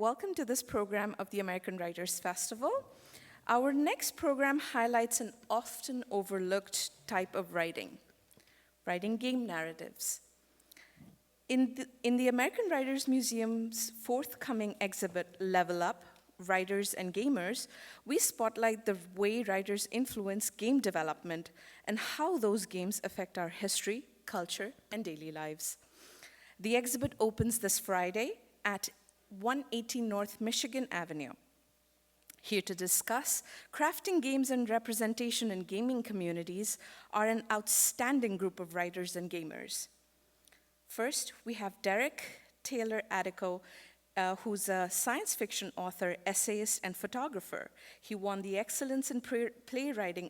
welcome to this program of the American Writers Festival. Our next program highlights an often overlooked type of writing game narratives. In the American Writers Museum's forthcoming exhibit, Level Up, Writers and Gamers, we spotlight the way writers influence game development and how those games affect our history, culture, and daily lives. The exhibit opens this Friday at 180 North Michigan Avenue. Here to discuss crafting games and representation in gaming communities are an outstanding group of writers and gamers. First, we have Derek Taylor Adico, who's a science fiction author, essayist, and photographer. He won the Excellence in Playwriting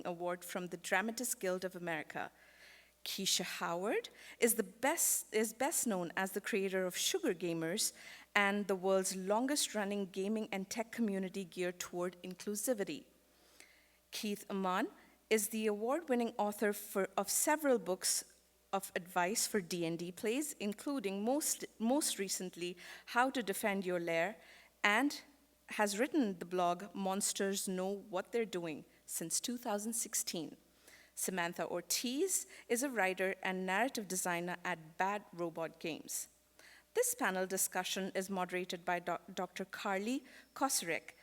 Award from the Dramatists Guild of America. Keisha Howard is best known as the creator of Sugar Gamers and the world's longest-running gaming and tech community geared toward inclusivity. Keith AMMANN is the award-winning author of several books of advice for D&D plays, including most recently, How to Defend Your Lair, and has written the blog Monsters Know What They're Doing since 2016. Samantha Ortiz is a writer and narrative designer at Bad Robot Games. This panel discussion is moderated by Dr. Carly KOCUREK,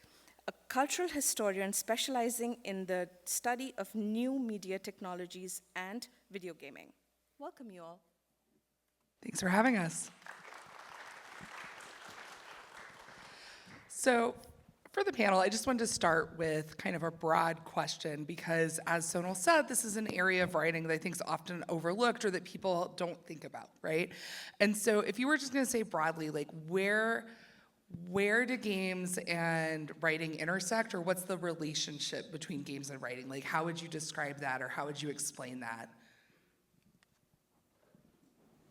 a cultural historian specializing in the study of new media technologies and video gaming. Welcome, you all. Thanks for having us. So, for the panel, I just wanted to start with kind of a broad question because, as Sonal said, this is an area of writing that I think is often overlooked or that people don't think about, right? And so if you were just going to say broadly, like where do games and writing intersect, or what's the relationship between games and writing? Like, how would you describe that, or how would you explain that?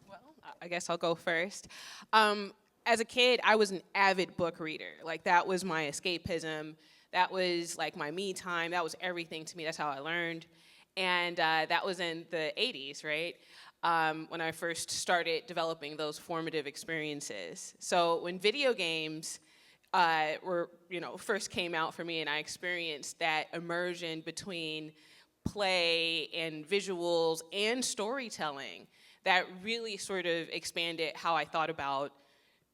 Well, I guess I'll go first. As a kid, I was an avid book reader. Like, that was my escapism. That was like my me time. That was everything to me. That's how I learned. And that was in the 80s, right? When I first started developing those formative experiences. So when video games first came out for me, and I experienced that immersion between play and visuals and storytelling, that really sort of expanded how I thought about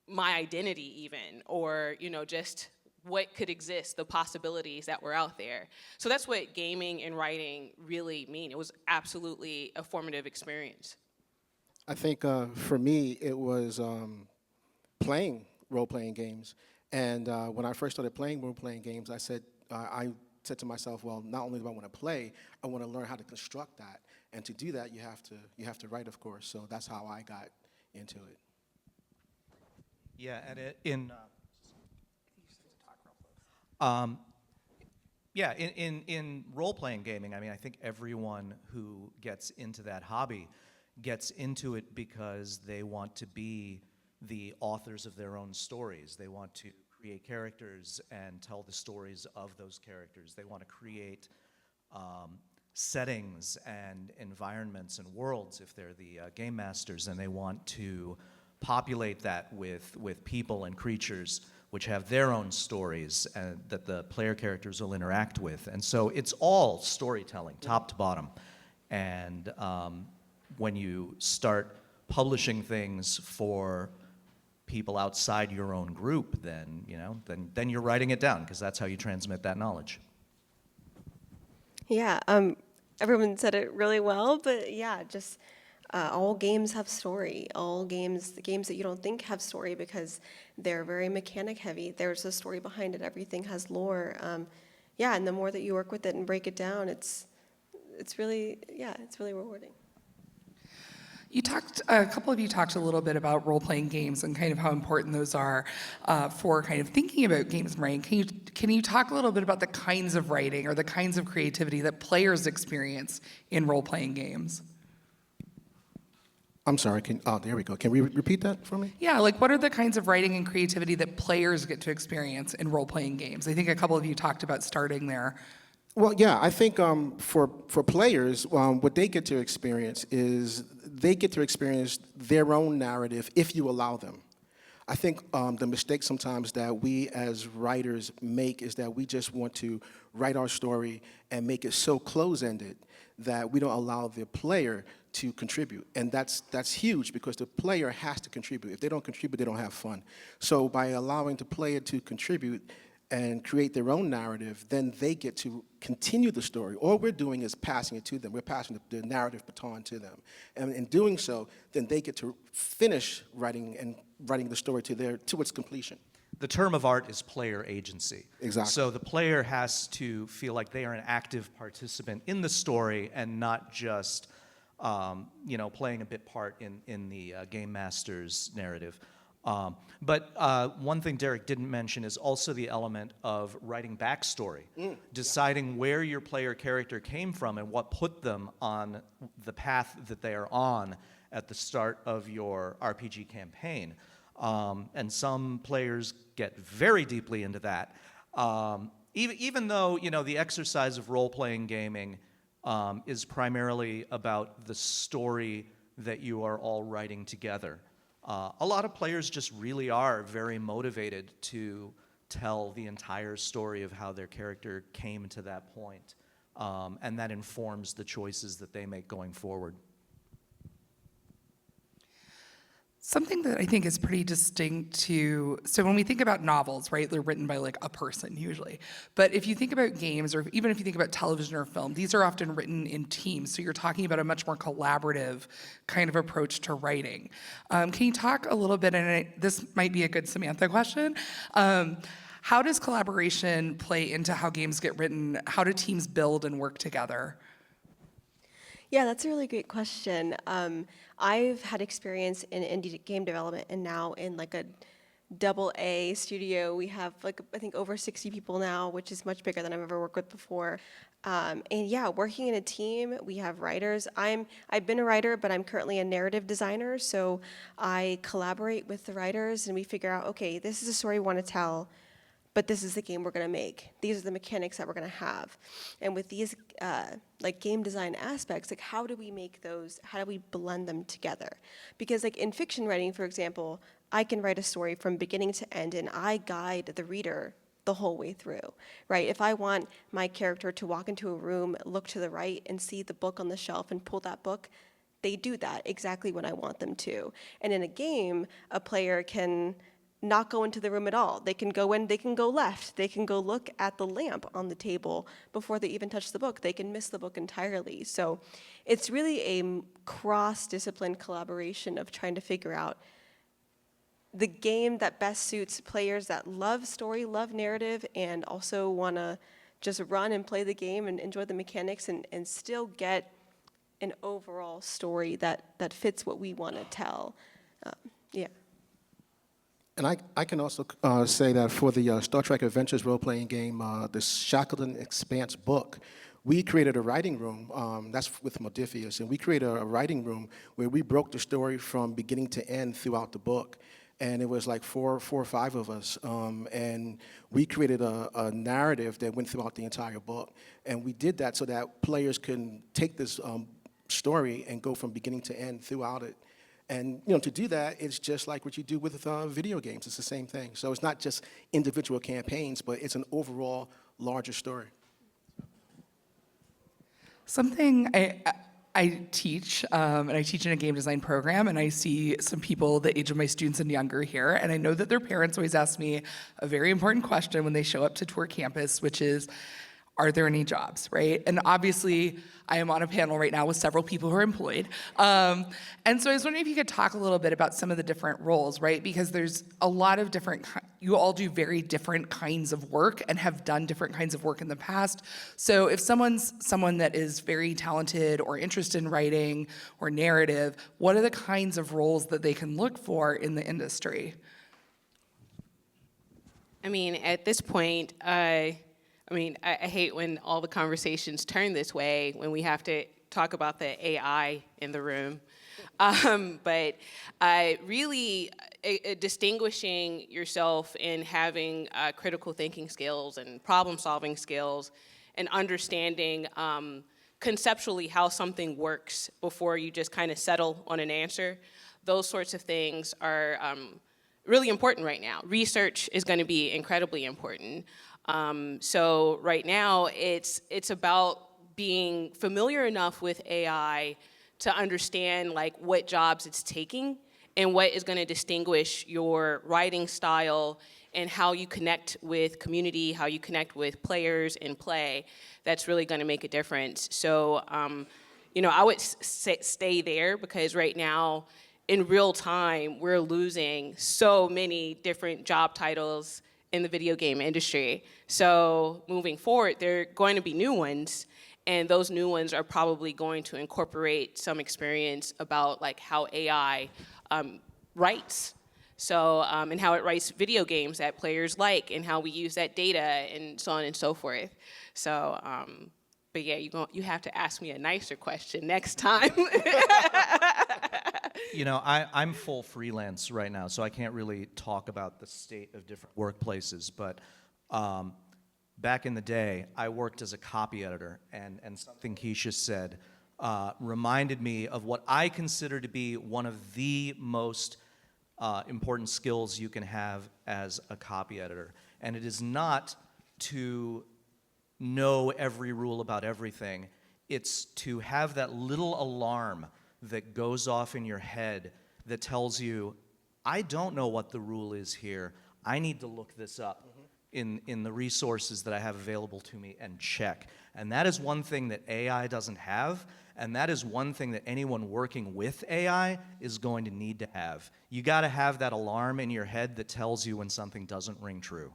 my identity even, or just what could exist, the possibilities that were out there. So that's what gaming and writing really mean. It was absolutely a formative experience. I think for me, it was playing role-playing games. And when I first started playing role-playing games, I said to myself, well, not only do I want to play, I want to learn how to construct that. And to do that, you have to write, of course. So that's how I got into it. Yeah, and in role-playing gaming, I mean, I think everyone who gets into that hobby gets into it because they want to be the authors of their own stories. They want to create characters and tell the stories of those characters. They want to create settings and environments and worlds if they're the game masters, and they want to populate that with people and creatures which have their own stories that the player characters will interact with. And so it's all storytelling, top to bottom. And when you start publishing things for people outside your own group, then you're writing it down, because that's how you transmit that knowledge. Yeah, everyone said it really well, but yeah, just all games have story. All games, the games that you don't think have story because they're very mechanic heavy, there's a story behind it. Everything has lore. Yeah, and the more that you work with it and break it down, it's really rewarding. A couple of you talked a little bit about role-playing games and kind of how important those are for kind of thinking about games and writing. Can you talk a little bit about the kinds of writing or the kinds of creativity that players experience in role-playing games? I'm sorry, there we go. Can we repeat that for me? Yeah, like what are the kinds of writing and creativity that players get to experience in role-playing games? I think a couple of you talked about starting there. Well, yeah, I think for players, what they get to experience is they get to experience their own narrative if you allow them. I think the mistake sometimes that we as writers make is that we just want to write our story and make it so close-ended that we don't allow the player to contribute. And that's huge because the player has to contribute. If they don't contribute, they don't have fun. So by allowing the player to contribute and create their own narrative, then they get to continue the story. All we're doing is passing it to them. We're passing the narrative baton to them. And in doing so, then they get to finish writing the story to its completion. The term of art is player agency. Exactly. So the player has to feel like they are an active participant in the story and not just playing a bit part in the game master's narrative. But one thing Derek didn't mention is also the element of writing backstory, deciding where your player character came from and what put them on the path that they are on at the start of your RPG campaign. And some players get very deeply into that. Even though, the exercise of role-playing gaming is primarily about the story that you are all writing together. A lot of players just really are very motivated to tell the entire story of how their character came to that point, and that informs the choices that they make going forward. Something that I think is pretty distinct so when we think about novels, right, they're written by like a person usually. But if you think about games, or even if you think about television or film, these are often written in teams. So you're talking about a much more collaborative kind of approach to writing. Can you talk a little bit, and this might be a good Samantha question, how does collaboration play into how games get written? How do teams build and work together? Yeah, that's a really great question. I've had experience in indie game development, and now in like a AA studio, we have I think over 60 people now, which is much bigger than I've ever worked with before. And yeah, working in a team, we have writers. I've been a writer, but I'm currently a narrative designer, so I collaborate with the writers, and we figure out, okay, this is a story we want to tell, but this is the game we're going to make. These are the mechanics that we're going to have. And with these game design aspects, how do we make those, how do we blend them together? Because in fiction writing, for example, I can write a story from beginning to end, and I guide the reader the whole way through, right? If I want my character to walk into a room, look to the right, and see the book on the shelf and pull that book, they do that exactly when I want them to. And in a game, a player can not go into the room at all. They can go in, they can go left, they can go look at the lamp on the table before they even touch the book. They can miss the book entirely. So it's really a cross-discipline collaboration of trying to figure out the game that best suits players that love story, love narrative, and also want to just run and play the game and enjoy the mechanics and still get an overall story that fits what we want to tell. Yeah. And I can also say that for the Star Trek Adventures role-playing game, the Shackleton Expanse book, we created a writing room, that's with Modiphius, and we created a writing room where we broke the story from beginning to end throughout the book. And it was like four or five of us, and we created a narrative that went throughout the entire book. And we did that so that players can take this story and go from beginning to end throughout it. And to do that, it's just like what you do with video games. It's the same thing. So it's not just individual campaigns, but it's an overall larger story. Something I teach, and I teach in a game design program, and I see some people the age of my students and younger here, and I know that their parents always ask me a very important question when they show up to tour campus, which is, are there any jobs, right? And obviously, I am on a panel right now with several people who are employed. And so I was wondering if you could talk a little bit about some of the different roles, right? Because there's a lot of different, you all do very different kinds of work and have done different kinds of work in the past. So if someone that is very talented or interested in writing or narrative, what are the kinds of roles that they can look for in the industry? I mean, at this point, I hate when all the conversations turn this way, when we have to talk about the AI in the room. But really distinguishing yourself in having critical thinking skills and problem-solving skills and understanding conceptually how something works before you just kind of settle on an answer, those sorts of things are really important right now. Research is going to be incredibly important. So right now, it's about being familiar enough with AI to understand like what jobs it's taking and what is going to distinguish your writing style and how you connect with community, how you connect with players in play. That's really going to make a difference. So, I would stay there, because right now, in real time, we're losing so many different job titles in the video game industry. So moving forward, there are going to be new ones, and those new ones are probably going to incorporate some experience about like how AI writes. So, and how it writes video games that players like, and how we use that data, and so on and so forth. So, but yeah, you have to ask me a nicer question next time. I'm full freelance right now, so I can't really talk about the state of different workplaces, but back in the day, I worked as a copy editor, and something Keisha said reminded me of what I consider to be one of the most important skills you can have as a copy editor. And it is not to know every rule about everything. It's to have that little alarm that goes off in your head that tells you, I don't know what the rule is here. I need to look this up in the resources that I have available to me and check. And that is one thing that AI doesn't have, and that is one thing that anyone working with AI is going to need to have. You gotta have that alarm in your head that tells you when something doesn't ring true.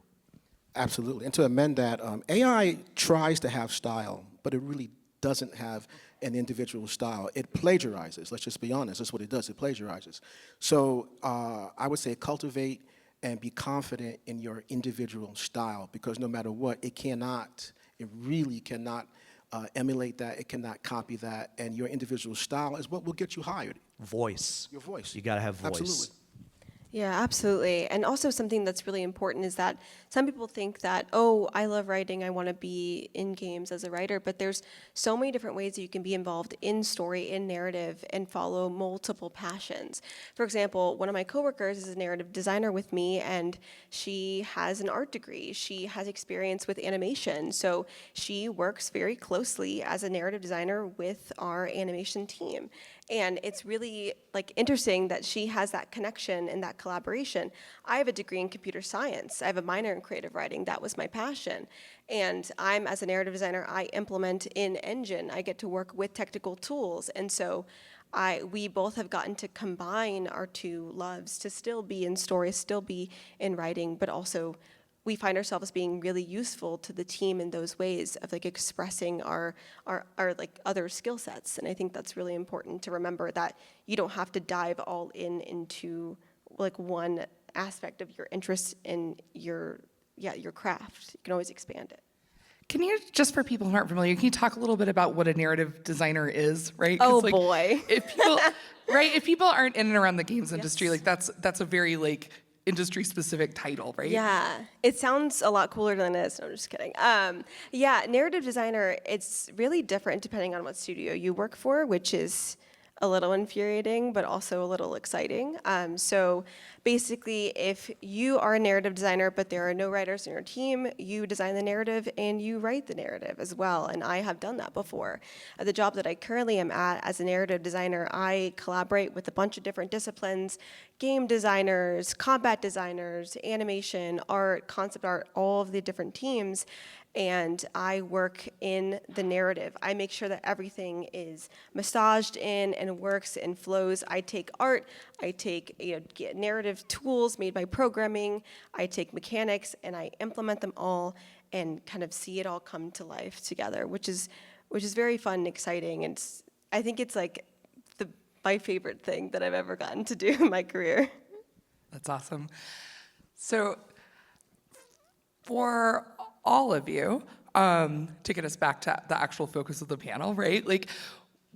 Absolutely. And to amend that, AI tries to have style, but it really doesn't have an individual style. It plagiarizes. Let's just be honest. That's what it does. It plagiarizes. So I would say cultivate and be confident in your individual style, because no matter what, it really cannot emulate that. It cannot copy that. And your individual style is what will get you hired. Voice. Your voice. You gotta have voice. Absolutely. Yeah, absolutely. And also something that's really important is that some people think that, oh, I love writing, I want to be in games as a writer, but there's so many different ways that you can be involved in story, in narrative, and follow multiple passions. For example, one of my coworkers is a narrative designer with me, and she has an art degree. She has experience with animation, so she works very closely as a narrative designer with our animation team. And it's really like interesting that she has that connection and that collaboration. I have a degree in computer science. I have a minor in creative writing. That was my passion. And I'm, as a narrative designer, I implement in Engine. I get to work with technical tools. And so we both have gotten to combine our two loves to still be in story, still be in writing, but also we find ourselves being really useful to the team in those ways of like expressing our like other skill sets. And I think that's really important to remember, that you don't have to dive all into like one aspect of your interest in your craft. You can always expand it. Can you, just for people who aren't familiar, can you talk a little bit about what a narrative designer is, right? Oh, like, boy. If people, right, if people aren't in and around the games industry, Yes. like that's a very like industry-specific title, right? Yeah, it sounds a lot cooler than it is. No, I'm just kidding. Yeah, narrative designer, it's really different depending on what studio you work for, which is a little infuriating, but also a little exciting. So basically, if you are a narrative designer, but there are no writers in your team, you design the narrative and you write the narrative as well. And I have done that before. At the job that I currently am at as a narrative designer, I collaborate with a bunch of different disciplines: game designers, combat designers, animation, art, concept art, all of the different teams. And I work in the narrative. I make sure that everything is massaged in and works and flows. I take art, I take narrative tools made by programming, I take mechanics, and I implement them all and kind of see it all come to life together, which is very fun and exciting. And I think it's like my favorite thing that I've ever gotten to do in my career. That's awesome. So for all of you, to get us back to the actual focus of the panel, right? Like,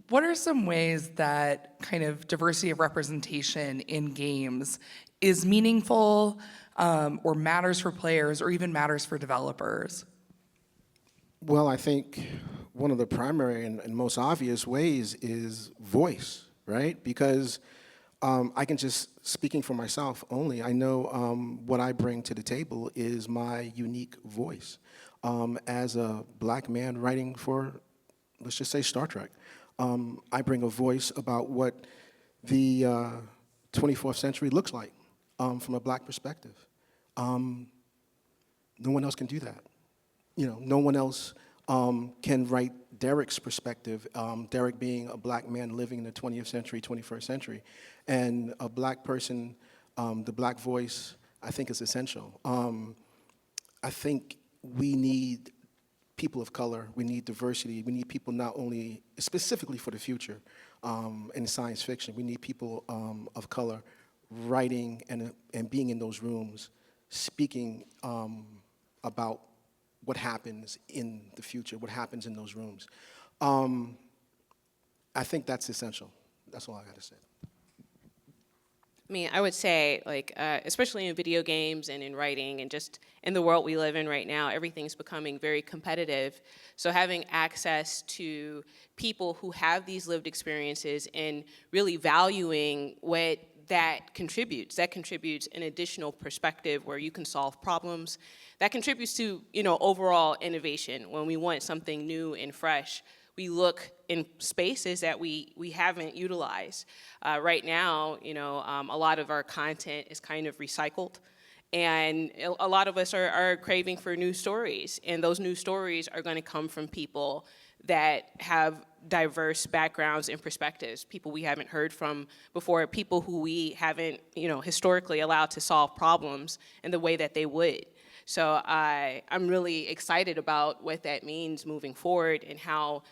what are some ways that kind of diversity of representation in games is meaningful, or matters for players, or even matters for developers? Well, I think one of the primary and most obvious ways is voice, right? Because I can just, speaking for myself only, I know what I bring to the table is my unique voice. As a black man writing for, let's just say, Star Trek, I bring a voice about what the 24th century looks like from a black perspective. No one else can do that. You know, no one else can write Derek's perspective, Derek being a black man living in the 20th century, 21st century. And a black person, the black voice, I think is essential. I think we need people of color, we need diversity, we need people not only, specifically for the future in science fiction, we need people of color writing and being in those rooms, speaking about what happens in the future, what happens in those rooms. I think that's essential. That's all I got to say. I mean, I would say, like, especially in video games and in writing and just in the world we live in right now, everything's becoming very competitive. So having access to people who have these lived experiences and really valuing what that contributes an additional perspective where you can solve problems. That contributes to, you know, overall innovation. When we want something new and fresh, we look in spaces that we haven't utilized. Right now, you know, a lot of our content is kind of recycled. And a lot of us are craving for new stories. And those new stories are going to come from people that have diverse backgrounds and perspectives, people we haven't heard from before, people who we haven't, you know, historically allowed to solve problems in the way that they would. So I'm really excited about what that means moving forward and how,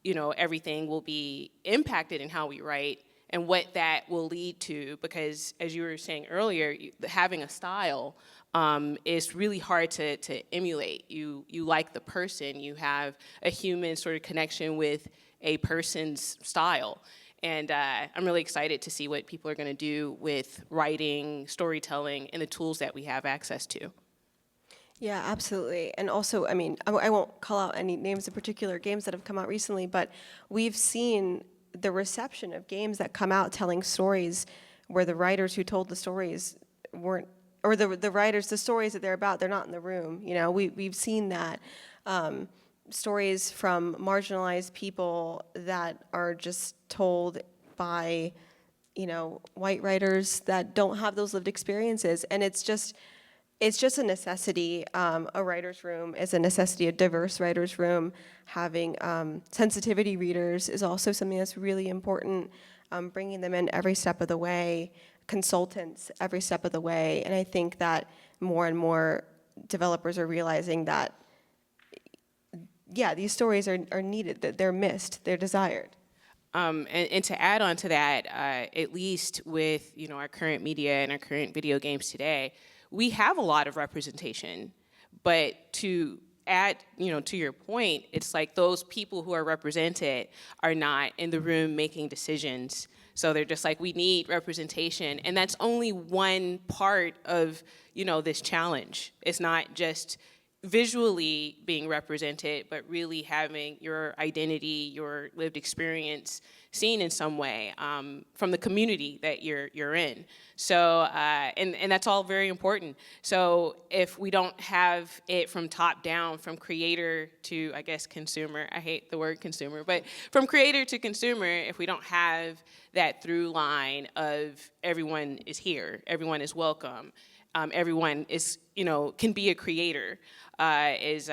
you know, everything will be impacted in how we write and what that will lead to, because as you were saying earlier, having a style is really hard to emulate. You like the person, you have a human sort of connection with a person's style. And I'm really excited to see what people are gonna do with writing, storytelling, and the tools that we have access to. Yeah, absolutely. And also, I mean, I won't call out any names of particular games that have come out recently, but we've seen the reception of games that come out telling stories where the writers who told the stories weren't, or the writers, the stories that they're about, they're not in the room. You know, we've seen that. Stories from marginalized people that are just told by, you know, white writers that don't have those lived experiences. And it's just a necessity. A writer's room is a necessity, a diverse writer's room. Having sensitivity readers is also something that's really important, bringing them in every step of the way, consultants every step of the way. And I think that more and more developers are realizing that, yeah, these stories are needed, that they're missed, they're desired. And to add on to that, at least with, you know, our current media and our current video games today, we have a lot of representation, but to add, you know, to your point, it's like those people who are represented are not in the room making decisions. So they're just like, we need representation. And that's only one part of, you know, this challenge. It's not just visually being represented, but really having your identity, your lived experience seen in some way from the community that you're in. So, and that's all very important. So if we don't have it from top down, from creator to, I guess, consumer, I hate the word consumer, but from creator to consumer, if we don't have that through line of everyone is here, everyone is welcome, everyone is, you know, can be a creator, is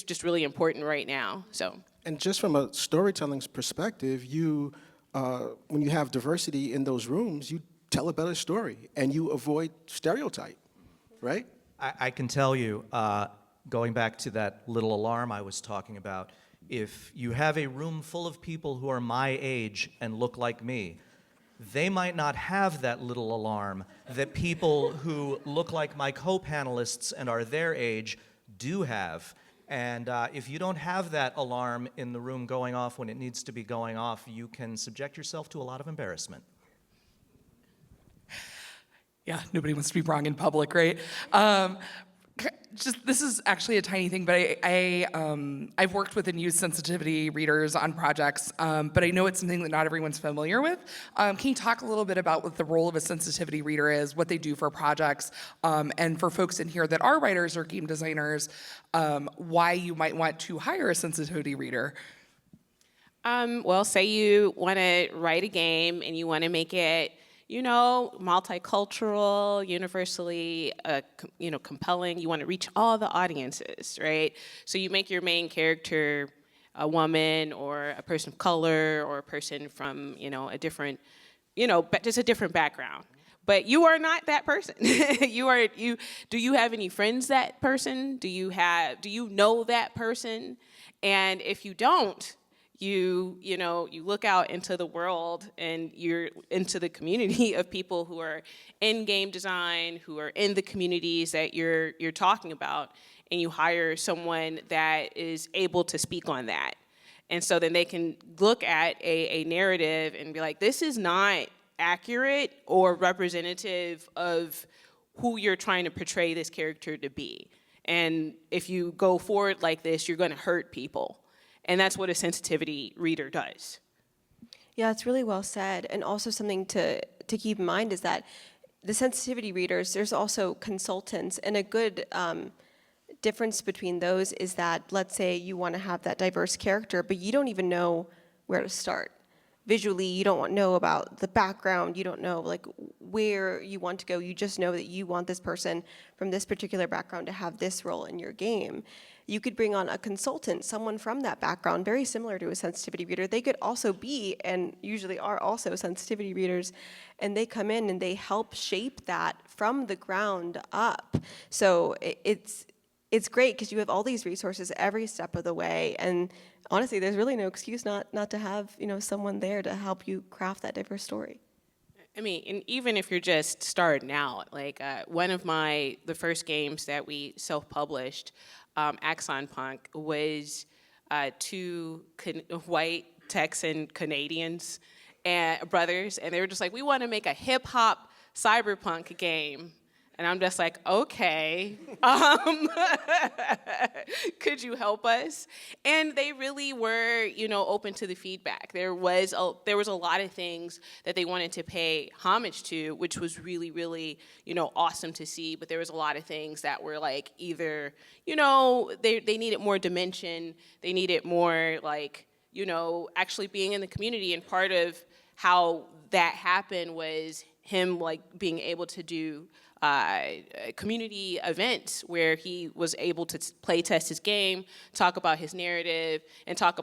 just really important right now. So. And just from a storytelling perspective, you, when you have diversity in those rooms, you tell a better story and you avoid stereotype, right? I can tell you, going back to that little alarm I was talking about, if you have a room full of people who are my age and look like me, they might not have that little alarm that people who look like my co-panelists and are their age do have. And if you don't have that alarm in the room going off when it needs to be going off, you can subject yourself to a lot of embarrassment. Yeah, nobody wants to be wrong in public, right? Just, this is actually a tiny thing, but I've worked with and used sensitivity readers on projects, but I know it's something that not everyone's familiar with. Can you talk a little bit about what the role of a sensitivity reader is, what they do for projects, and for folks in here that are writers or game designers, why you might want to hire a sensitivity reader? Well, say you want to write a game and you want to make it, you know, multicultural, universally, compelling. You want to reach all the audiences, right? So you make your main character a woman or a person of color or a person from, a different, just a different background. But you are not that person. Do you have any friends that person? Do you know that person? And if you don't, you look out into the world and you're into the community of people who are in game design, who are in the communities that you're talking about, and you hire someone that is able to speak on that. And so then they can look at a narrative and be like, this is not accurate or representative of who you're trying to portray this character to be. And if you go forward like this, you're going to hurt people. And that's what a sensitivity reader does. Yeah, it's really well said. And also something to keep in mind is that the sensitivity readers, there's also consultants. And a good difference between those is that, let's say you want to have that diverse character, but you don't even know where to start. Visually, you don't know about the background, you don't know like where you want to go, you just know that you want this person from this particular background to have this role in your game. You could bring on a consultant, someone from that background, very similar to a sensitivity reader. They could also be, and usually are also, sensitivity readers, and they come in and they help shape that from the ground up. So it's great because you have all these resources every step of the way, and honestly, there's really no excuse not to have someone there to help you craft that diverse story. I mean, and even if you're just starting out, like one of the first games that we self-published, Axon Punk, was two white Texan Canadians and brothers, and they were just like, we want to make a hip-hop cyberpunk game. And I'm just like, okay, could you help us? And they really were, open to the feedback. There was a lot of things that they wanted to pay homage to, which was really, really, awesome to see. But there was a lot of things that were like either, they needed more dimension. They needed more like, actually being in the community. And part of how that happened was him like being able to do community events where he was able to play test his game, talk about his narrative, and talk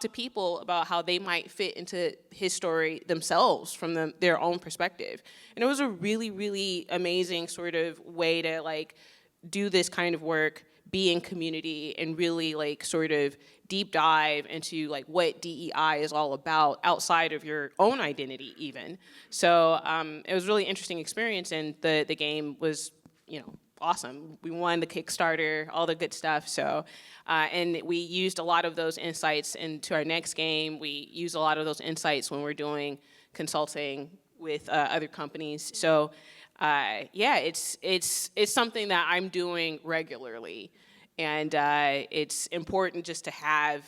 to people about how they might fit into his story themselves from their own perspective. And it was a really, really amazing sort of way to like do this kind of work, be in community, and really like sort of deep dive into like what DEI is all about outside of your own identity even. So it was a really interesting experience, and the game was, awesome. We won the Kickstarter, all the good stuff. So, and we used a lot of those insights into our next game. We use a lot of those insights when we're doing consulting with other companies. So yeah, it's something that I'm doing regularly. And it's important just to have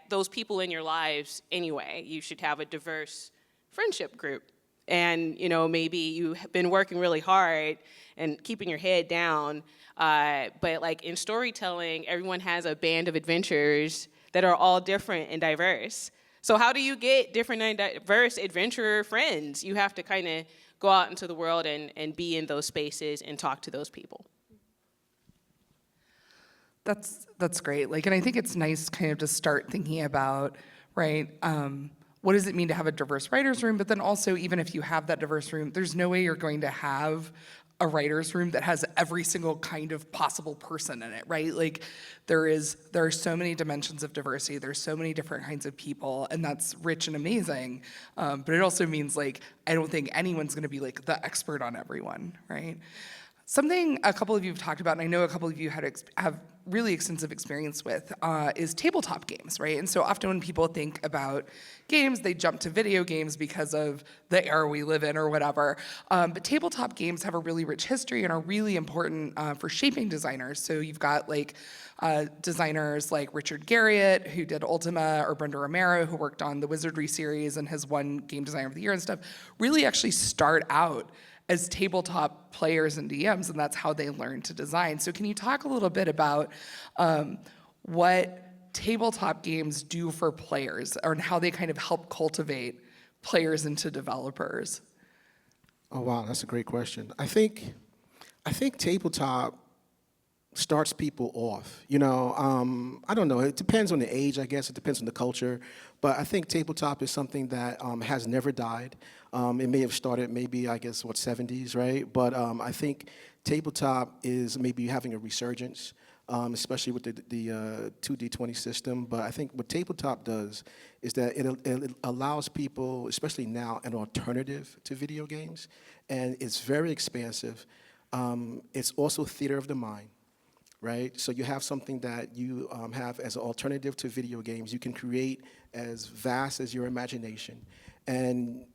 those people in your lives anyway. You should have a diverse friendship group. And, maybe you've been working really hard and keeping your head down. But like in storytelling, everyone has a band of adventurers that are all different and diverse. So how do you get different and diverse adventurer friends? You have to kind of go out into the world and be in those spaces and talk to those people. That's great. Like, and I think it's nice kind of to start thinking about, right, what does it mean to have a diverse writer's room? But then also, even if you have that diverse room, there's no way you're going to have a writer's room that has every single kind of possible person in it, right? Like, there are so many dimensions of diversity. There's so many different kinds of people, and that's rich and amazing. But it also means, like, I don't think anyone's going to be, like, the expert on everyone, right? Something a couple of you have talked about, and I know a couple of you have really extensive experience with, is tabletop games, right? And so often when people think about games, they jump to video games because of the era we live in or whatever. But tabletop games have a really rich history and are really important for shaping designers. So you've got like designers like Richard Garriott, who did Ultima, or Brenda Laurel, who worked on the Wizardry series and has won Game Designer of the Year and stuff, really actually start out as tabletop players and DMs, and that's how they learn to design. So can you talk a little bit about what tabletop games do for players, or how they kind of help cultivate players into developers? Oh wow, that's a great question. I think tabletop starts people off. You know, I don't know. It depends on the age, I guess. It depends on the culture. But I think tabletop is something that has never died. It may have started maybe, I guess, 70s, right? But I think tabletop is maybe having a resurgence, especially with the 2D20 system. But I think what tabletop does is that it allows people, especially now, an alternative to video games. And it's very expansive. It's also theater of the mind. Right? So you have something that you have as an alternative to video games. You can create as vast as your imagination. And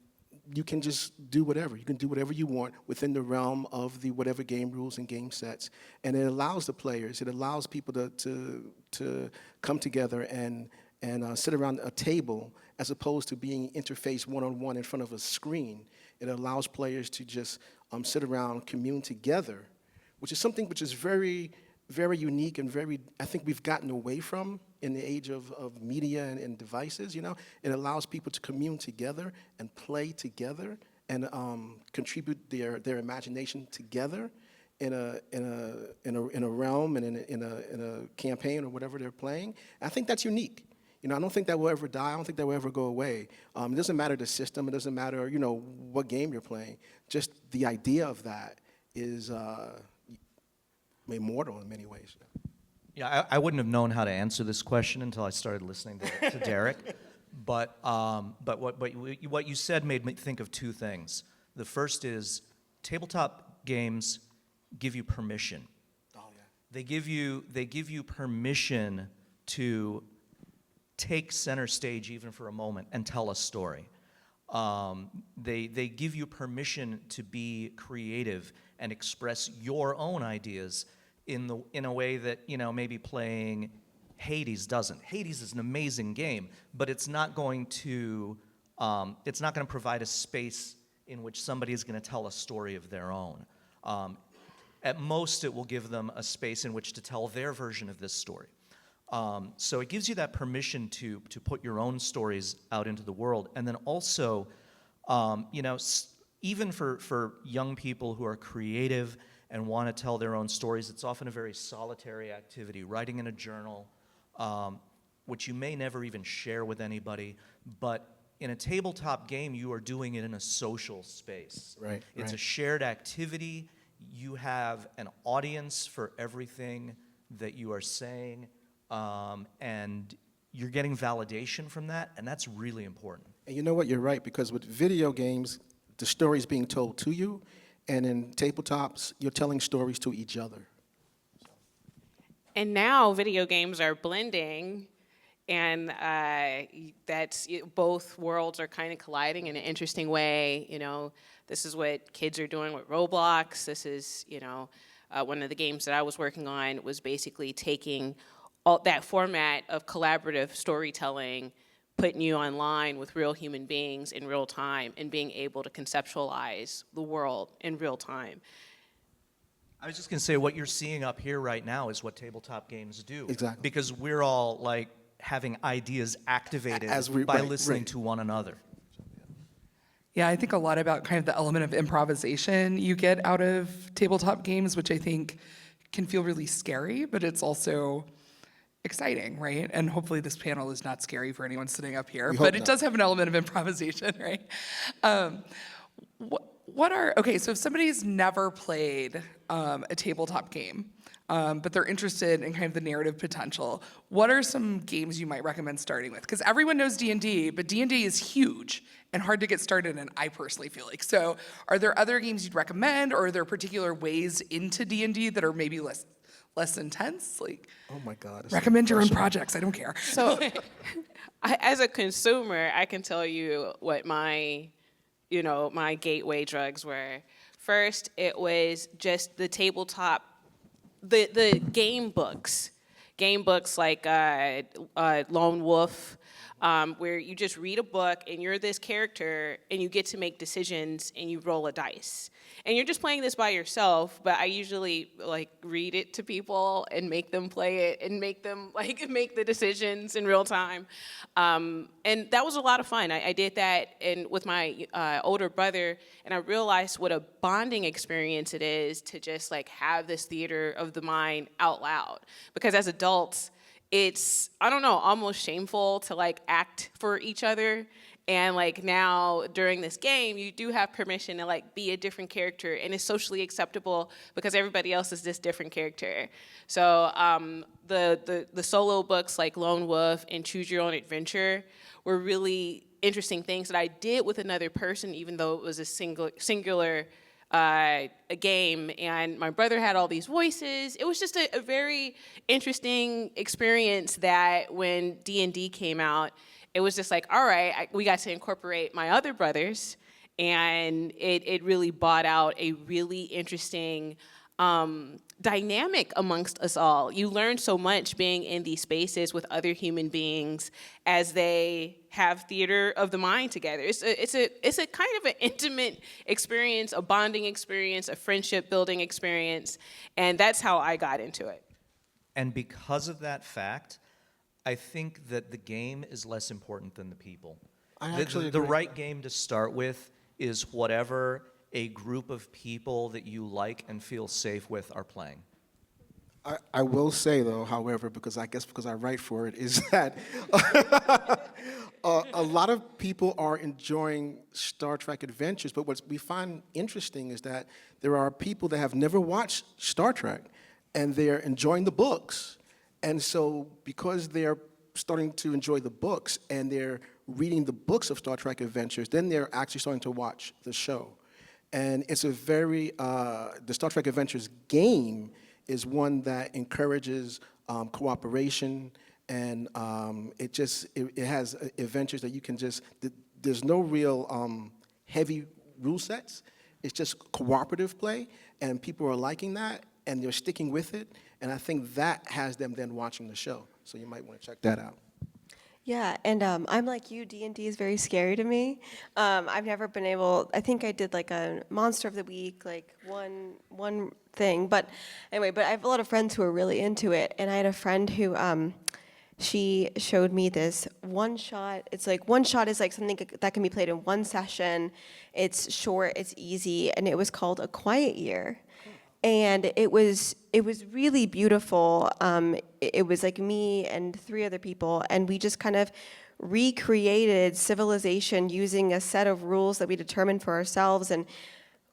you can just do whatever. You can do whatever you want within the realm of the whatever game rules and game sets. And it allows the players, it allows people to come together and sit around a table as opposed to being interfaced one-on-one in front of a screen. It allows players to just sit around, commune together, which is something which is very unique and I think we've gotten away from in the age of media and devices, you know. It allows people to commune together and play together and contribute their imagination together in a realm and in a campaign or whatever they're playing. And I think that's unique. You know, I don't think that will ever die. I don't think that will ever go away. It doesn't matter the system. It doesn't matter, you know, what game you're playing. Just the idea of that is immortal in many ways. Yeah, I wouldn't have known how to answer this question until I started listening to Derek. But what you said made me think of two things. The first is tabletop games give you permission. Oh yeah. They give you permission to take center stage even for a moment and tell a story. They give you permission to be creative and express your own ideas in a way that, you know, maybe playing Hades doesn't. Hades is an amazing game, but it's not going to provide a space in which somebody is going to tell a story of their own. At most, it will give them a space in which to tell their version of this story. So it gives you that permission to put your own stories out into the world. And then also, you know, even for young people who are creative and want to tell their own stories, it's often a very solitary activity, writing in a journal, which you may never even share with anybody. But in a tabletop game, you are doing it in a social space. Right. It's a shared activity. You have an audience for everything that you are saying. And you're getting validation from that, and that's really important. And you know what, you're right, because with video games, the story's being told to you, and in tabletops, you're telling stories to each other. And now video games are blending, and both worlds are kind of colliding in an interesting way. You know, this is what kids are doing with Roblox. This is, you know, one of the games that I was working on was basically taking all that format of collaborative storytelling, putting you online with real human beings in real time and being able to conceptualize the world in real time. I was just going to say, what you're seeing up here right now is what tabletop games do. Exactly. Because we're all like having ideas activated by listening to one another. Yeah, I think a lot about kind of the element of improvisation you get out of tabletop games, which I think can feel really scary, but it's also exciting, right? And hopefully this panel is not scary for anyone sitting up here, but it does have an element of improvisation, right? So if somebody's never played a tabletop game, but they're interested in kind of the narrative potential. What are some games you might recommend starting with? Because everyone knows D&D, but D&D is huge and hard to get started in, I personally feel like. So are there other games you'd recommend, or are there particular ways into D&D that are maybe less intense? Like, Oh my God. it's recommend so your own personal. projects, I don't care. So, as a consumer, I can tell you what my gateway drugs were. First, it was just the tabletop, the game books like Lone Wolf, where you just read a book and you're this character and you get to make decisions and you roll a dice. And you're just playing this by yourself, but I usually read it to people and make them play it and make them make the decisions in real time. And that was a lot of fun. I did that with my older brother, and I realized what a bonding experience it is to just have this theater of the mind out loud. Because as adults, it's, I don't know, almost shameful to act for each other. And now during this game, you do have permission to be a different character, and it's socially acceptable because everybody else is this different character. So the solo books like Lone Wolf and Choose Your Own Adventure were really interesting things that I did with another person, even though it was a singular a game, and my brother had all these voices. It was just a very interesting experience that when D&D came out, it was just all right, we got to incorporate my other brothers, and it really brought out a really interesting dynamic amongst us all. You learn so much being in these spaces with other human beings as they have theater of the mind together. It's a kind of an intimate experience, a bonding experience, a friendship building experience, and that's how I got into it. And because of that fact, I think that the game is less important than the people. I actually The agree. right game to start with is whatever a group of people that you like and feel safe with are playing. I will say, though, however, because I write for it, is that a lot of people are enjoying Star Trek Adventures, but what we find interesting is that there are people that have never watched Star Trek, and they're enjoying the books. And so because they're starting to enjoy the books and they're reading the books of Star Trek Adventures, then they're actually starting to watch the show. And it's a very, the Star Trek Adventures game is one that encourages cooperation, and it has adventures that you can there's no real heavy rule sets. It's just cooperative play, and people are liking that, and they're sticking with it, and I think that has them then watching the show. So you might want to check that out. Yeah, and I'm like you, D&D is very scary to me. I've never been able, I think I did a Monster of the Week, one thing. But anyway, but I have a lot of friends who are really into it. And I had a friend who, she showed me this one shot. It's one shot is something that can be played in one session. It's short, it's easy, and it was called A Quiet Year. And it was really beautiful. It was me and 3 other people, and we just kind of recreated civilization using a set of rules that we determined for ourselves. And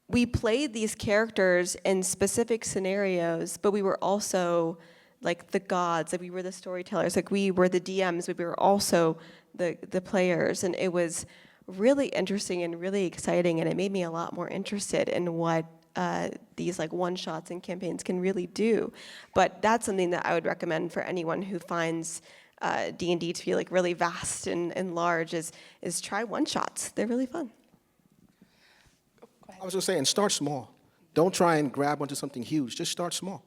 we played these characters in specific scenarios, but we were also the gods, we were the storytellers, we were the DMs, we were also the players. And it was really interesting and really exciting, and it made me a lot more interested in what these one-shots and campaigns can really do. But that's something that I would recommend for anyone who finds D&D to be really vast and large is try one-shots. They're really fun. I was just saying, start small. Don't try and grab onto something huge. Just start small.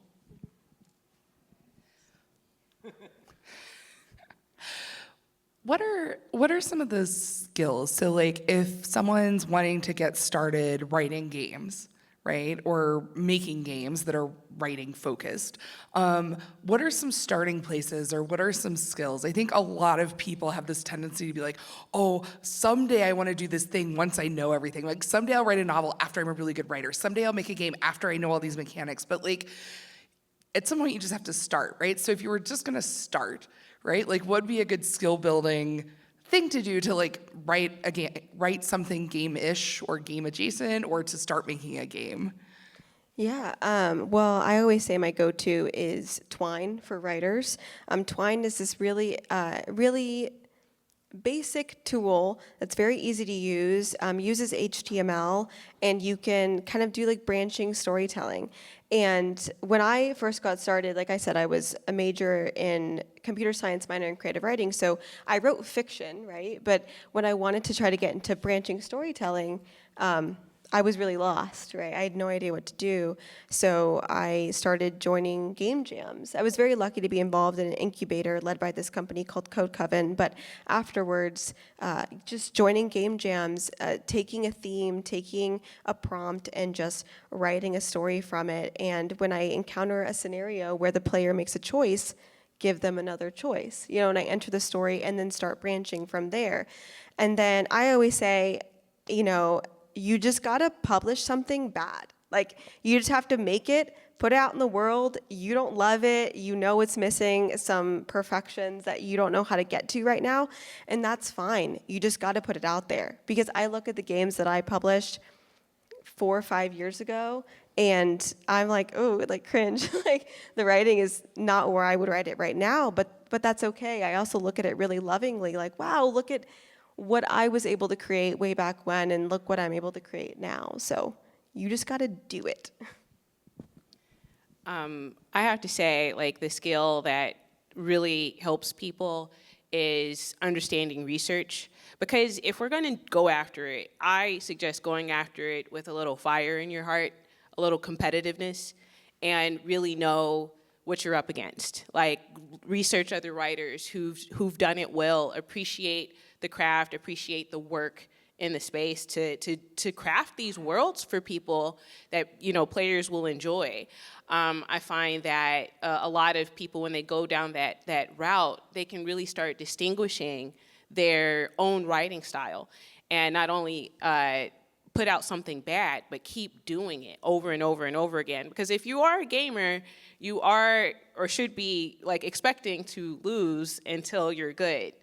What are some of the skills? So if someone's wanting to get started writing games, right, or making games that are writing focused, what are some starting places, or what are some skills? I think a lot of people have this tendency to be oh, someday I want to do this thing once I know everything. Someday I'll write a novel after I'm a really good writer. Someday I'll make a game after I know all these mechanics. But at some point you just have to start, right? So if you were just gonna start, right, what would be a good skill building thing to do to write something game-ish or game adjacent, or to start making a game? Yeah, well, I always say my go-to is Twine for writers. Twine is this really basic tool that's very easy to use, uses HTML, and you can kind of do like branching storytelling. And when I first got started, like I said, I was a major in computer science, minor in creative writing, so I wrote fiction, right? But when I wanted to try to get into branching storytelling, I was really lost, right? I had no idea what to do. So I started joining game jams. I was very lucky to be involved in an incubator led by this company called CodeCoven. But afterwards, just joining game jams, taking a theme, taking a prompt, and just writing a story from it. And when I encounter a scenario where the player makes a choice, give them another choice, and I enter the story and then start branching from there. And then I always say, you just gotta publish something bad. Like, you just have to make it, put it out in the world. You don't love it, it's missing some perfections that you don't know how to get to right now, and that's fine. You just gotta put it out there. Because I look at the games that I published 4 or 5 years ago, and I'm like, oh, like cringe. Like, the writing is not where I would write it right now, but that's okay. I also look at it really lovingly, like, wow, look at what I was able to create way back when, and look what I'm able to create now. So you just got to do it. I have to say, like, the skill that really helps people is understanding research. Because if we're going to go after it, I suggest going after it with a little fire in your heart, a little competitiveness, and really know what you're up against. Like, research other writers who've done it well, appreciate the craft, appreciate the work in the space to craft these worlds for people that players will enjoy. I find that a lot of people, when they go down that route, they can really start distinguishing their own writing style, and not only put out something bad, but keep doing it over and over and over again. Because if you are a gamer, you are or should be like expecting to lose until you're good.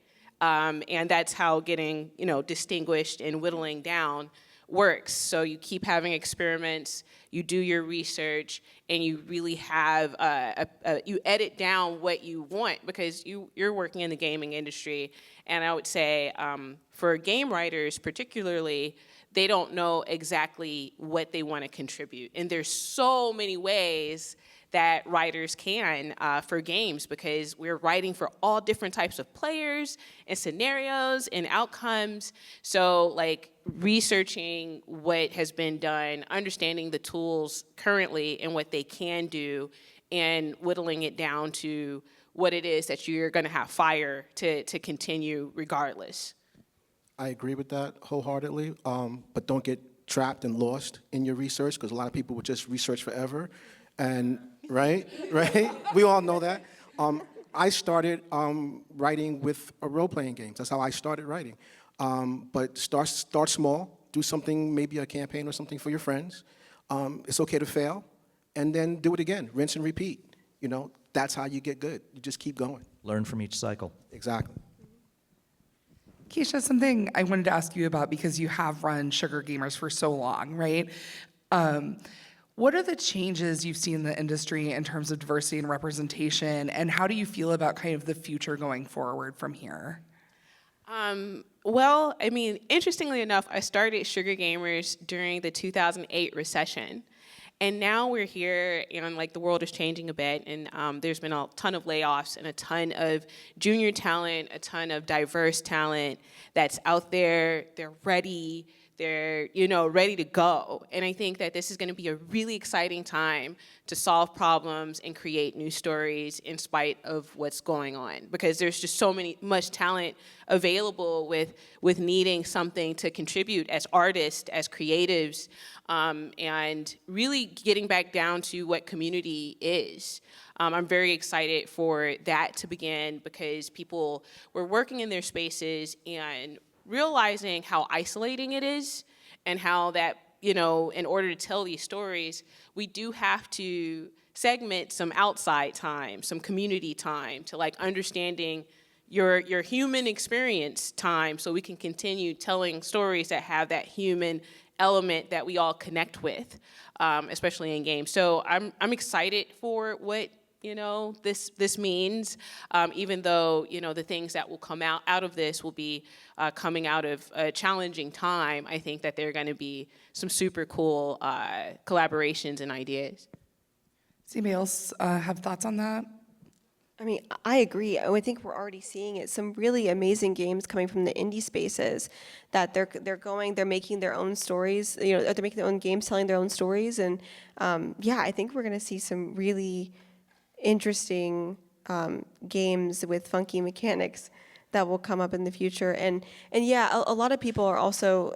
And that's how getting, distinguished and whittling down works. So you keep having experiments, you do your research, and you really have, you edit down what you want, because you're working in the gaming industry. And I would say for game writers particularly, they don't know exactly what they want to contribute. And there's so many ways that writers can for games, because we're writing for all different types of players and scenarios and outcomes. So, like, researching what has been done, understanding the tools currently and what they can do, and whittling it down to what it is that you're going to have fire to continue regardless. I agree with that wholeheartedly, but don't get trapped and lost in your research, because a lot of people would just research forever. And right? We all know that. I started writing with role-playing games. That's how I started writing. But start small. Do something, maybe a campaign or something for your friends. It's okay to fail, and then do it again. Rinse and repeat. That's how you get good. You just keep going. Learn from each cycle. Exactly. Keisha, something I wanted to ask you about, because you have run Sugar Gamers for so long, right? What are the changes you've seen in the industry in terms of diversity and representation, and how do you feel about kind of the future going forward from here? Well, I mean, interestingly enough, I started Sugar Gamers during the 2008 recession. And now we're here, and like the world is changing a bit, and there's been a ton of layoffs and a ton of junior talent, a ton of diverse talent that's out there. They're ready. They're, ready to go. And I think that this is going to be a really exciting time to solve problems and create new stories in spite of what's going on, because there's just much talent available with needing something to contribute as artists, as creatives, and really getting back down to what community is. I'm very excited for that to begin, because people were working in their spaces and realizing how isolating it is, and how that, in order to tell these stories, we do have to segment some outside time, some community time, to like understanding your human experience time, so we can continue telling stories that have that human element that we all connect with, especially in games. So I'm excited for what this means, even though, the things that will come out of this will be coming out of a challenging time. I think that there are going to be some super cool collaborations and ideas. Does anybody else have thoughts on that? I mean, I agree. I think we're already seeing it. Some really amazing games coming from the indie spaces that they're making their own stories. They're making their own games, telling their own stories, and I think we're going to see some really interesting games with funky mechanics that will come up in the future. And a lot of people are also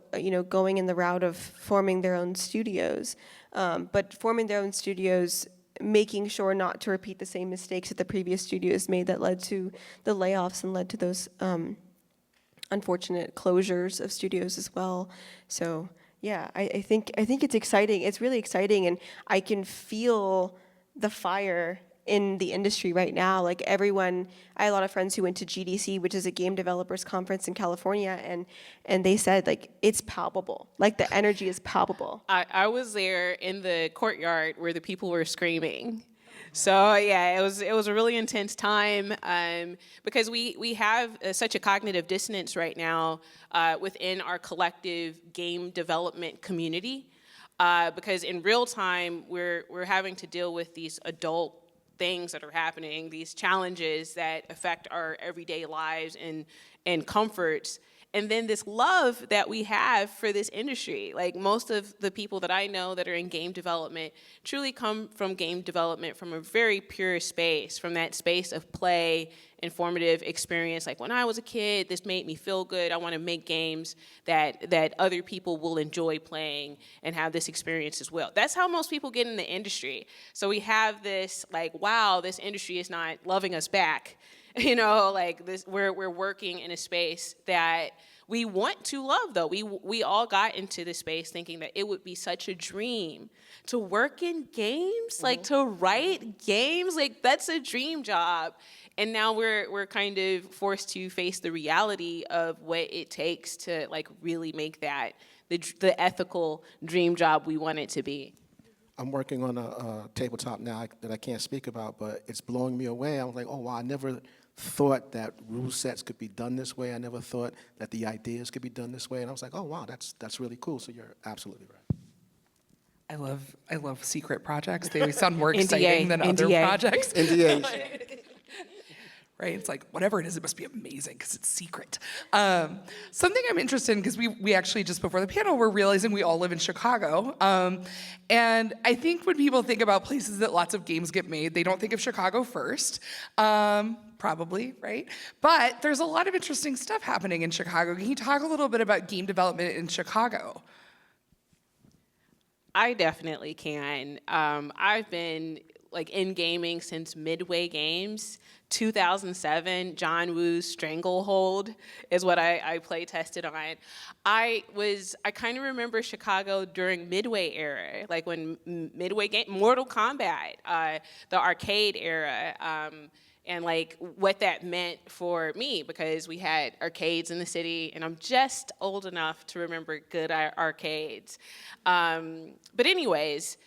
going in the route of forming their own studios, but forming their own studios, making sure not to repeat the same mistakes that the previous studios made that led to the layoffs and led to those unfortunate closures of studios as well. So I think it's exciting. It's really exciting, and I can feel the fire in the industry right now. Like I had a lot of friends who went to GDC, which is a game developers conference in California, and they said like it's palpable. Like the energy is palpable. I was there in the courtyard where the people were screaming. So yeah, it was a really intense time because we have such a cognitive dissonance right now within our collective game development community because in real time we're having to deal with these adult things that are happening, these challenges that affect our everyday lives and comforts. And then this love that we have for this industry. Like most of the people that I know that are in game development truly come from game development from a very pure space, from that space of play, informative experience. Like when I was a kid, this made me feel good. I want to make games that other people will enjoy playing and have this experience as well. That's how most people get in the industry. So we have this like, wow, this industry is not loving us back. Like this, we're working in a space that we want to love, though. We all got into this space thinking that it would be such a dream to work in games, like to write games, like that's a dream job. And now we're kind of forced to face the reality of what it takes to like really make that the ethical dream job we want it to be. I'm working on a tabletop now that I can't speak about, but it's blowing me away. I was like, oh, wow, I never thought that rule sets could be done this way. I never thought that the ideas could be done this way. And I was like, oh, wow, that's really cool. So you're absolutely right. I love secret projects. They always sound more exciting than other projects. NDAs. Right? It's like, whatever it is, it must be amazing because it's secret. Something I'm interested in, because we actually, just before the panel, we're realizing we all live in Chicago. And I think when people think about places that lots of games get made, they don't think of Chicago first. Probably, right? But there's a lot of interesting stuff happening in Chicago. Can you talk a little bit about game development in Chicago? I definitely can. I've been like in gaming since Midway Games. 2007, John Woo's Stranglehold is what I play tested on. I kind of remember Chicago during Midway era, like when Midway game, Mortal Kombat, the arcade era, and like what that meant for me, because we had arcades in the city, and I'm just old enough to remember good arcades. But anyways,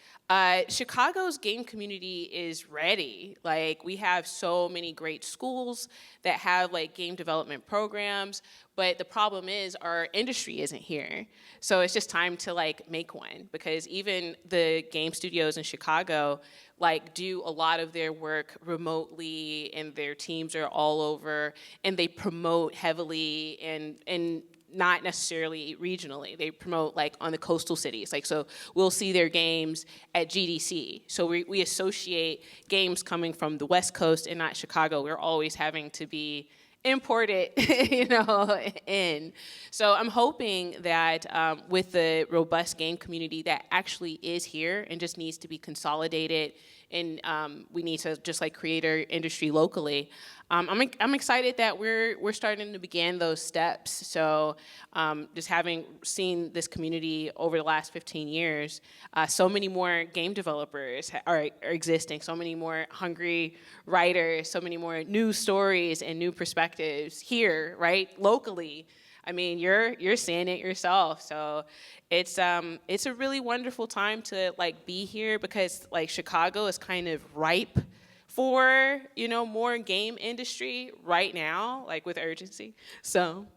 Chicago's game community is ready. Like we have so many great schools that have like game development programs, but the problem is our industry isn't here. So it's just time to like make one, because even the game studios in Chicago like do a lot of their work remotely, and their teams are all over, and they promote heavily and not necessarily regionally. They promote like on the coastal cities. Like, so we'll see their games at GDC. So we associate games coming from the West Coast and not Chicago. We're always having to be imported, in. So I'm hoping that with the robust game community that actually is here and just needs to be consolidated, and we need to just like create our industry locally. I'm excited that we're starting to begin those steps. So just having seen this community over the last 15 years, so many more game developers are existing, so many more hungry writers, so many more new stories and new perspectives here, right, locally. I mean, you're seeing it yourself. So it's a really wonderful time to like be here, because like Chicago is kind of ripe for, you know, more game industry right now, like with urgency. So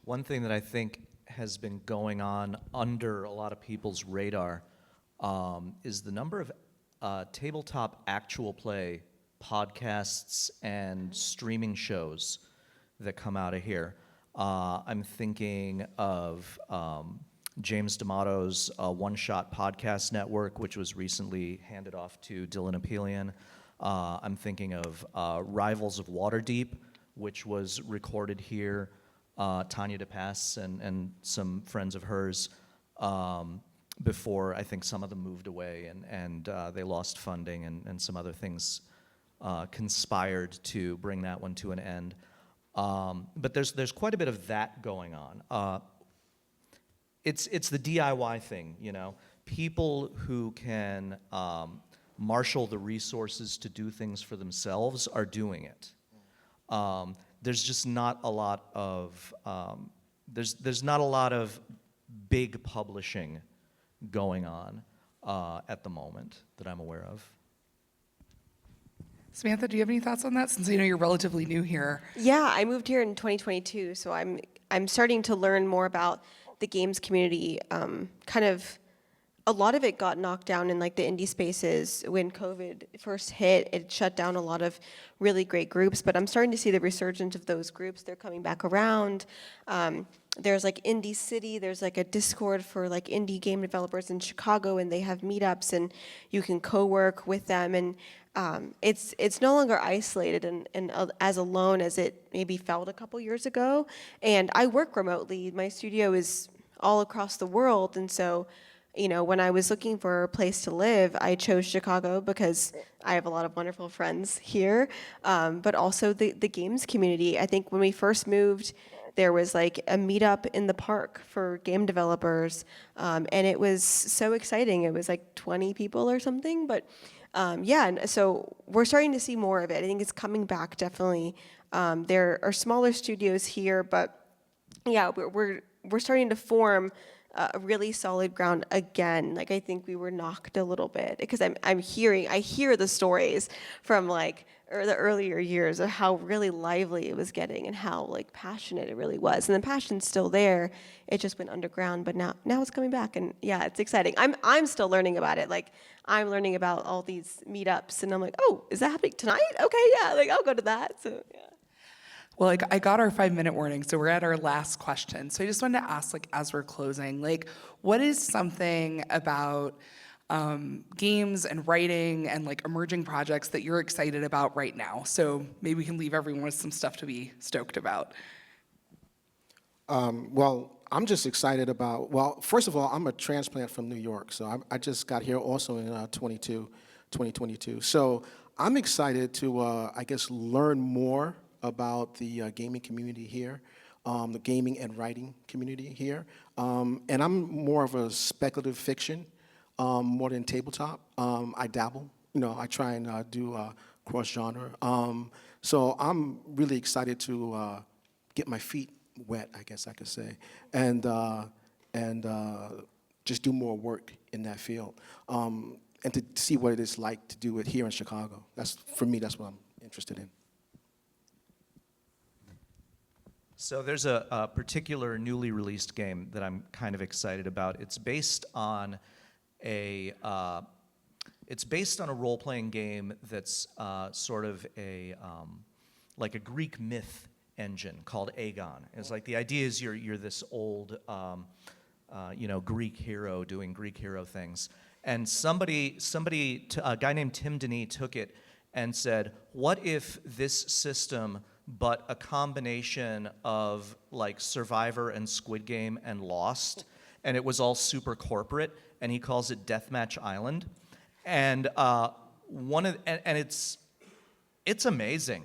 One thing that I think has been going on under a lot of people's radar is the number of tabletop actual play podcasts and streaming shows that come out of here. I'm thinking of James D'Amato's One Shot Podcast Network, which was recently handed off to Dylan Apelian. I'm thinking of Rivals of Waterdeep, which was recorded here. Tanya DePass and some friends of hers before I think some of them moved away and they lost funding and some other things conspired to bring that one to an end. But there's quite a bit of that going on. It's the DIY thing, you know. People who can marshal the resources to do things for themselves are doing it. There's just not a lot of there's not a lot of big publishing going on at the moment that I'm aware of. Samantha, do you have any thoughts on that, since I know you're relatively new here? Yeah, I moved here in 2022, so I'm starting to learn more about the games community. Kind of, a lot of it got knocked down in like the indie spaces when COVID first hit. It shut down a lot of really great groups, but I'm starting to see the resurgence of those groups. They're coming back around. There's like Indie City. There's like a Discord for like indie game developers in Chicago, and they have meetups, and you can co-work with them. And it's no longer isolated and as alone as it maybe felt a couple years ago. And I work remotely. My studio is all across the world, and so, you know, when I was looking for a place to live, I chose Chicago because I have a lot of wonderful friends here, but also the games community. I think when we first moved, there was like a meetup in the park for game developers, and it was so exciting. It was like 20 people or something, but yeah, and so we're starting to see more of it. I think it's coming back, definitely. There are smaller studios here, but yeah, we're starting to form a really solid ground again. Like, I think we were knocked a little bit, because I hear the stories from like the earlier years of how really lively it was getting and how like passionate it really was. And the passion's still there. It just went underground, but now it's coming back, and yeah, it's exciting. I'm still learning about it. Like, I'm learning about all these meetups, and I'm like, oh, is that happening tonight? Okay, yeah, like I'll go to that. So yeah. Well, like, I got our 5-minute warning, so we're at our last question. So I just wanted to ask, like, as we're closing, like, what is something about games and writing and like emerging projects that you're excited about right now? So maybe we can leave everyone with some stuff to be stoked about. Well, I'm just excited about, well, first of all, I'm a transplant from New York, so I just got here also in 2022. So I'm excited to, I guess, learn more about the gaming community here, the gaming and writing community here. And I'm more of a speculative fiction, more than tabletop. I dabble, you know, I try and do cross-genre. So I'm really excited to get my feet wet, I guess I could say, and just do more work in that field, and to see what it is like to do it here in Chicago. For me, that's what I'm interested in. So there's a particular newly released game that I'm kind of excited about. It's based on a role-playing game that's sort of like a Greek myth engine called Aegon. It's like the idea is you're this old Greek hero doing Greek hero things, and a guy named Tim Denis took it and said, what if this system, but a combination of like Survivor and Squid Game and Lost, and it was all super corporate, and he calls it Deathmatch Island, and it's amazing.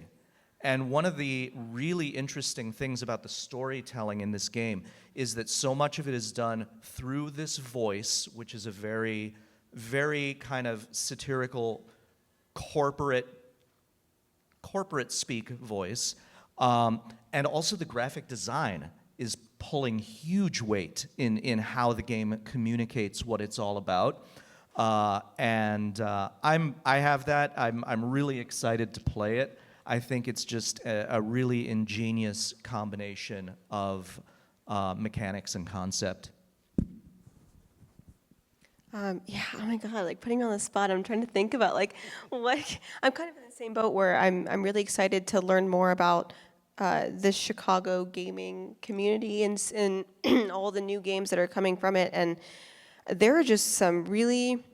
And one of the really interesting things about the storytelling in this game is that so much of it is done through this voice, which is a very, very kind of satirical corporate speak voice, and also the graphic design is pulling huge weight in how the game communicates what it's all about. I have that. I'm really excited to play it. I think it's just a really ingenious combination of mechanics and concept. Yeah, oh my God, like putting me on the spot, I'm trying to think about like what, I'm kind of in the same boat where I'm really excited to learn more about the Chicago gaming community and all the new games that are coming from it. And there are just some really,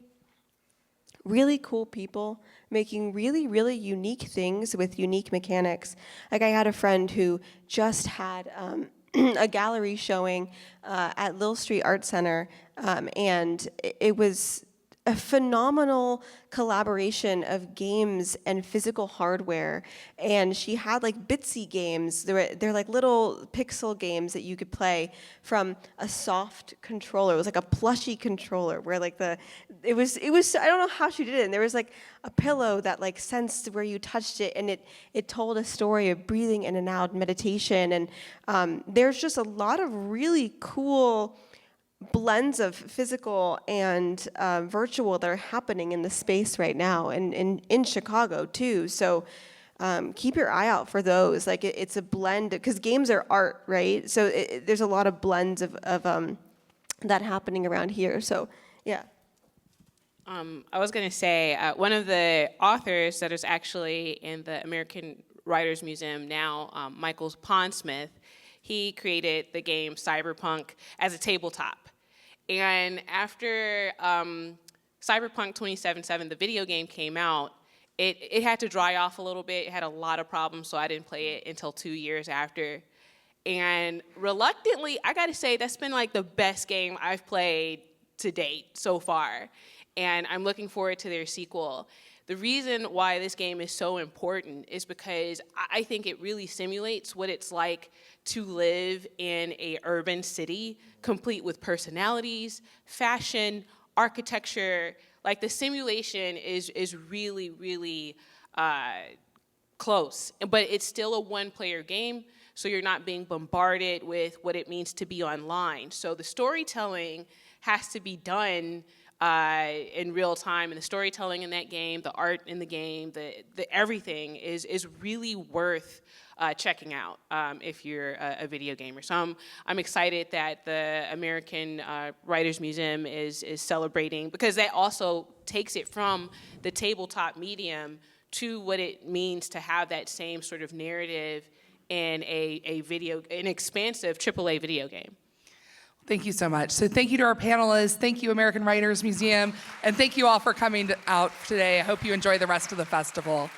really cool people making really, really unique things with unique mechanics. Like I had a friend who just had a gallery showing at Lil Street Art Center, and it was a phenomenal collaboration of games and physical hardware. And she had like bitsy games. They're like little pixel games that you could play from a soft controller. It was like a plushy controller where like it was I don't know how she did it. And there was like a pillow that like sensed where you touched it, and it told a story of breathing in and out, meditation. And there's just a lot of really cool blends of physical and virtual that are happening in the space right now, and in Chicago too. So keep your eye out for those. Like it's a blend, because games are art, right? So there's a lot of blends of that happening around here. So yeah. I was going to say, one of the authors that is actually in the American Writers Museum now, Michael Pondsmith, he created the game Cyberpunk as a tabletop. And after Cyberpunk 2077, the video game came out, it had to dry off a little bit. It had a lot of problems, so I didn't play it until 2 years after. And reluctantly, I gotta say, that's been like the best game I've played to date so far. And I'm looking forward to their sequel. The reason why this game is so important is because I think it really simulates what it's like to live in an urban city, complete with personalities, fashion, architecture. Like the simulation is really, really close, but it's still a one-player game, so you're not being bombarded with what it means to be online. So the storytelling has to be done in real time, and the storytelling in that game, the art in the game, the everything is really worth checking out if you're a video gamer. So I'm excited that the American Writers Museum is celebrating, because that also takes it from the tabletop medium to what it means to have that same sort of narrative in an expansive AAA video game. Thank you so much. So thank you to our panelists. Thank you, American Writers Museum. And thank you all for coming out today. I hope you enjoy the rest of the festival.